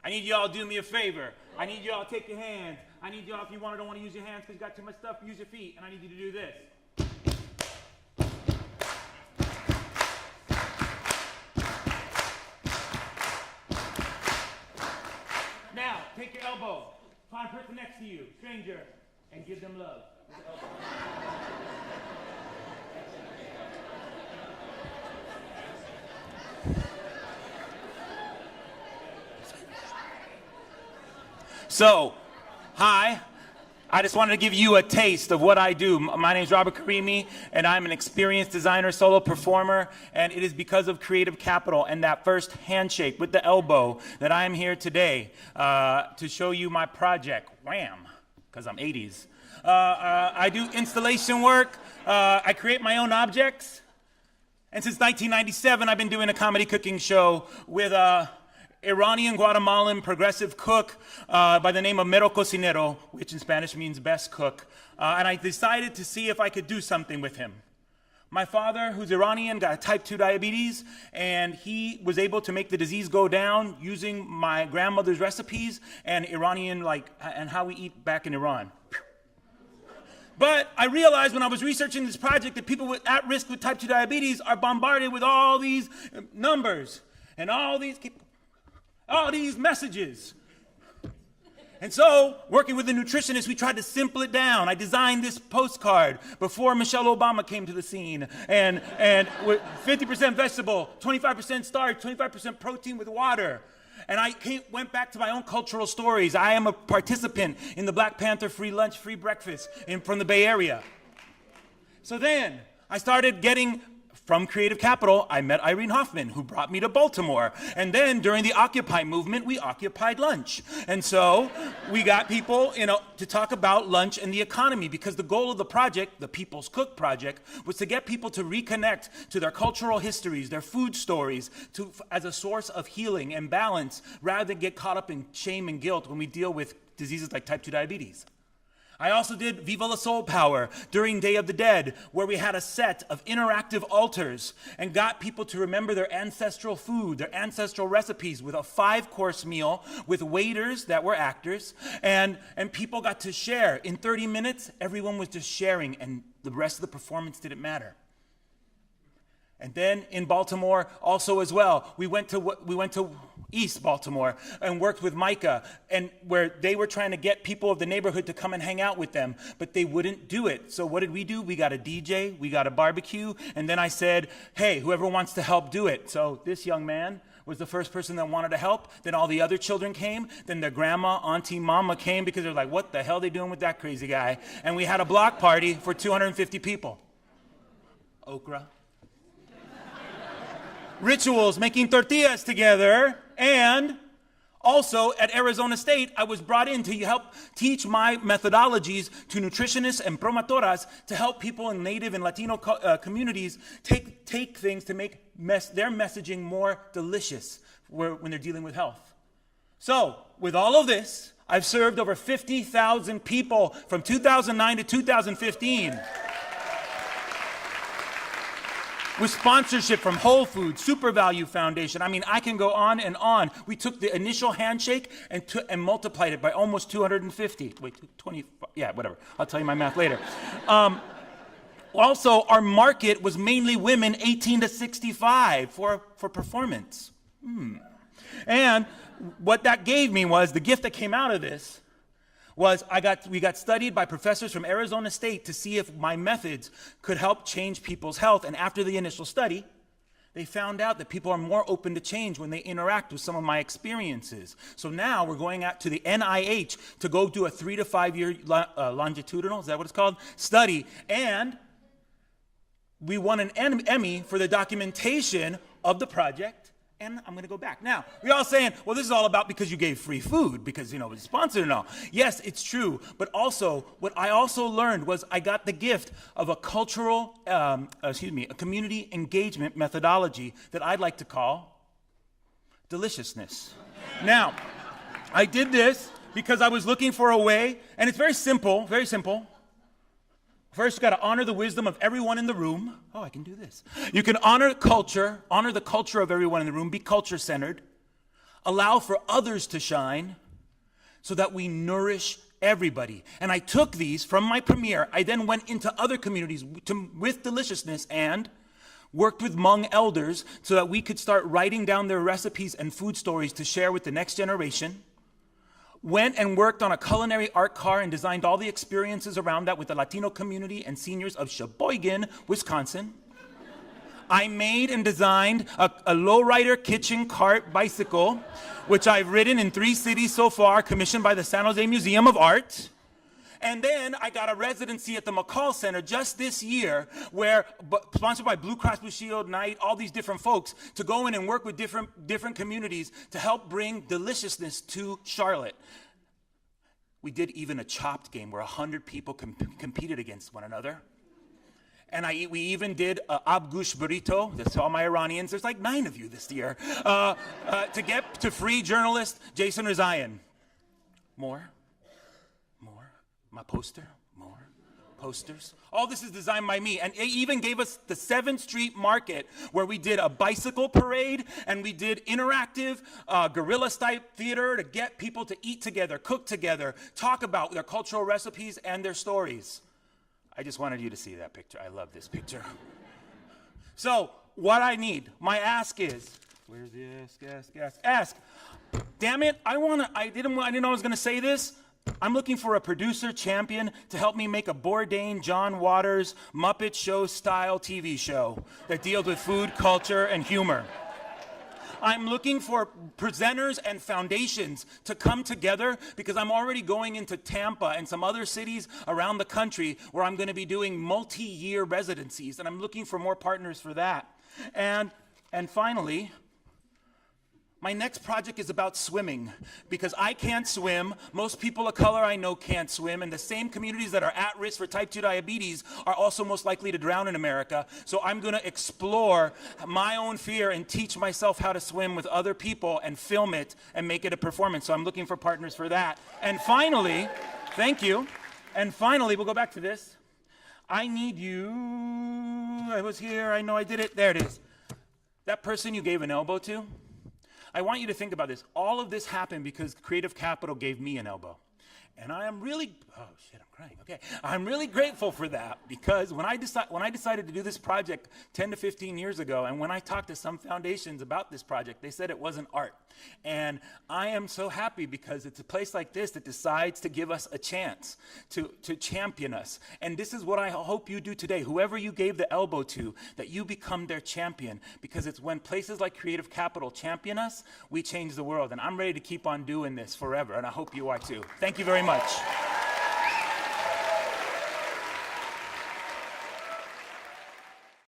I need y'all to do me a favor. I need y'all to take your hands. I need y'all, if you don't want to use your hands because you got too much stuff, use your feet. And I need you to do this. Now, take your elbow. Find a person next to you, stranger, and give them love. So, hi. I just wanted to give you a taste of what I do. My name is Robert Karimi, and I'm an experienced designer, solo performer, and it is because of Creative Capital and that first handshake with the elbow that I am here today to show you my project, Wham, because I'm 80s. I do installation work. I create my own objects. And since 1997, I've been doing a comedy cooking show with Iranian Guatemalan progressive cook by the name of Mero Cocinero, which in Spanish means best cook. And I decided to see if I could do something with him. My father, who's Iranian, got type 2 diabetes, and he was able to make the disease go down using my grandmother's recipes and Iranian, and how we eat back in Iran. But I realized when I was researching this project that people at risk with type 2 diabetes are bombarded with all these numbers and all these messages. And so, working with a nutritionist, we tried to simple it down. I designed this postcard before Michelle Obama came to the scene. And with 50% vegetable, 25% starch, 25% protein with water. And I went back to my own cultural stories. I am a participant in the Black Panther free lunch, free breakfast from the Bay Area. So then, I started getting, from Creative Capital, I met Irene Hoffman, who brought me to Baltimore. And then during the Occupy movement, we occupied lunch. And so we got people to talk about lunch and the economy, because the goal of the project, the People's Cook Project, was to get people to reconnect to their cultural histories, their food stories, as a source of healing and balance, rather than get caught up in shame and guilt when we deal with diseases like type 2 diabetes. I also did Viva la Soul Power during Day of the Dead, where we had a set of interactive altars and got people to remember their ancestral food, their ancestral recipes, with a 5-course meal with waiters that were actors, and people got to share. In 30 minutes, everyone was just sharing, and the rest of the performance didn't matter. And then in Baltimore, also as well, we went to East Baltimore and worked with Micah, and where they were trying to get people of the neighborhood to come and hang out with them, but they wouldn't do it. So what did we do? We got a DJ, we got a barbecue, and then I said, hey, whoever wants to help, do it. So this young man was the first person that wanted to help. Then all the other children came. Then their grandma, auntie, mama came, because they're like, what the hell are they doing with that crazy guy? And we had a block party for 250 people. Okra. Rituals, making tortillas together, and also at Arizona State, I was brought in to help teach my methodologies to nutritionists and promotoras to help people in Native and Latino communities take things to make their messaging more delicious when they're dealing with health. So, with all of this, I've served over 50,000 people from 2009 to 2015. With sponsorship from Whole Foods, Super Value Foundation. I mean, I can go on and on. We took the initial handshake and multiplied it by almost 250. Wait, 20, yeah, whatever. I'll tell you my math later. Also, our market was mainly women 18 to 65 for performance. And what that gave me was, the gift that came out of this was we got studied by professors from Arizona State to see if my methods could help change people's health. And after the initial study, they found out that people are more open to change when they interact with some of my experiences. So now we're going out to the NIH to go do a 3 to 5 year longitudinal, is that what it's called, study. And we won an Emmy for the documentation of the project. And I'm going to go back. Now, we're all saying, well, this is all about because you gave free food, because, it's sponsored and all. Yes, it's true. But also, what I also learned was I got the gift of a cultural, a community engagement methodology that I'd like to call deliciousness. Now, I did this because I was looking for a way, and it's very simple, very simple. First, you got to honor the wisdom of everyone in the room. Oh, I can do this. You can honor the culture of everyone in the room, be culture-centered. allow for others to shine, so that we nourish everybody. And I took these from my premiere. I then went into other communities with deliciousness and worked with Hmong elders so that we could start writing down their recipes and food stories to share with the next generation. Went and worked on a culinary art car and designed all the experiences around that with the Latino community and seniors of Sheboygan, Wisconsin. I made and designed a lowrider kitchen cart bicycle, which I've ridden in 3 cities so far, commissioned by the San Jose Museum of Art. And then I got a residency at the McCall Center just this year, where, sponsored by Blue Cross Blue Shield, Night, all these different folks, to go in and work with different communities to help bring deliciousness to Charlotte. We did even a chopped game where 100 people competed against one another. And we even did Abgush burrito. That's all my Iranians. There's like 9 of you this year. To get to free journalist Jason Rezaian. More. My poster, more posters. All this is designed by me. And it even gave us the 7th Street Market, where we did a bicycle parade and we did interactive guerrilla-style theater to get people to eat together, cook together, talk about their cultural recipes and their stories. I just wanted you to see that picture. I love this picture. So what I need, my ask is, where's the ask? Damn it, I didn't know I was gonna say this. I'm looking for a producer champion to help me make a Bourdain, John Waters, Muppet Show style TV show that deals with food, culture, and humor. I'm looking for presenters and foundations to come together, because I'm already going into Tampa and some other cities around the country where I'm going to be doing multi-year residencies, and I'm looking for more partners for that. And finally, my next project is about swimming, because I can't swim. Most people of color I know can't swim, and the same communities that are at risk for type 2 diabetes are also most likely to drown in America. So I'm going to explore my own fear and teach myself how to swim with other people and film it and make it a performance. So I'm looking for partners for that. And finally, thank you. And finally, we'll go back to this. I need you. I was here. I know I did it. There it is. That person you gave an elbow to. I want you to think about this. All of this happened because Creative Capital gave me an elbow. And I am really, oh shit, I'm crying, okay. I'm really grateful for that, because when I decided to do this project 10 to 15 years ago, and when I talked to some foundations about this project, they said it wasn't art. And I am so happy, because it's a place like this that decides to give us a chance to champion us. And this is what I hope you do today. Whoever you gave the elbow to, that you become their champion, because it's when places like Creative Capital champion us, we change the world. And I'm ready to keep on doing this forever, and I hope you are too. Thank you very much.